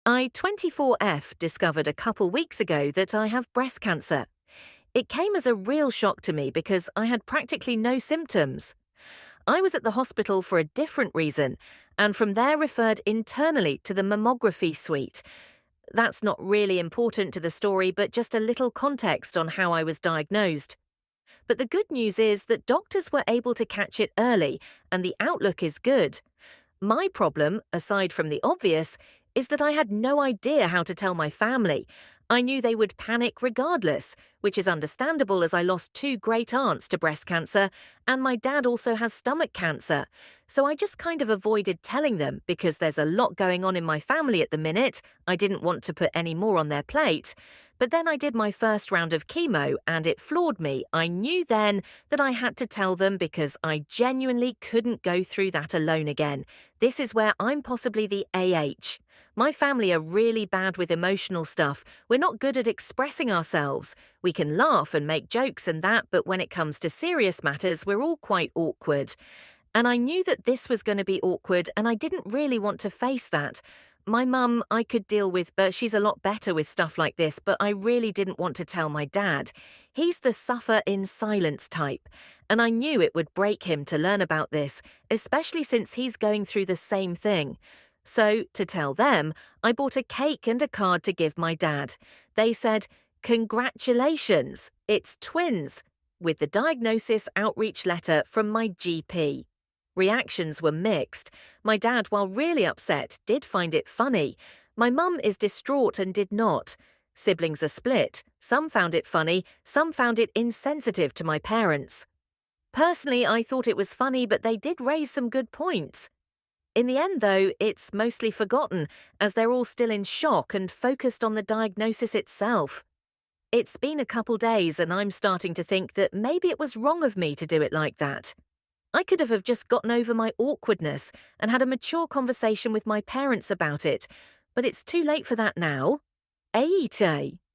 I24F discovered a couple weeks ago that I have breast cancer. It came as a real shock to me because I had practically no symptoms. I was at the hospital for a different reason, and from there referred internally to the mammography suite. That's not really important to the story, but just a little context on how I was diagnosed. But the good news is that doctors were able to catch it early, and the outlook is good. My problem, aside from the obvious, is that I had no idea how to tell my family. I knew they would panic regardless, which is understandable as I lost two great aunts to breast cancer, and my dad also has stomach cancer. So I just kind of avoided telling them because there's a lot going on in my family at the minute. I didn't want to put any more on their plate. But then I did my first round of chemo and it floored me. I knew then that I had to tell them because I genuinely couldn't go through that alone again. This is where I'm possibly the AH. My family are really bad with emotional stuff. We're not good at expressing ourselves. We can laugh and make jokes and that, but when it comes to serious matters, we're all quite awkward. And I knew that this was going to be awkward and I didn't really want to face that. My mum I could deal with, but she's a lot better with stuff like this, but I really didn't want to tell my dad. He's the suffer in silence type, and I knew it would break him to learn about this, especially since he's going through the same thing. So, to tell them, I bought a cake and a card to give my dad. They said, "Congratulations, it's twins," with the diagnosis outreach letter from my GP. Reactions were mixed. My dad, while really upset, did find it funny. My mum is distraught and did not. Siblings are split. Some found it funny, some found it insensitive to my parents. Personally, I thought it was funny, but they did raise some good points. In the end, though, it's mostly forgotten, as they're all still in shock and focused on the diagnosis itself. It's been a couple days and I'm starting to think that maybe it was wrong of me to do it like that. I could have just gotten over my awkwardness and had a mature conversation with my parents about it, but it's too late for that now. AITA.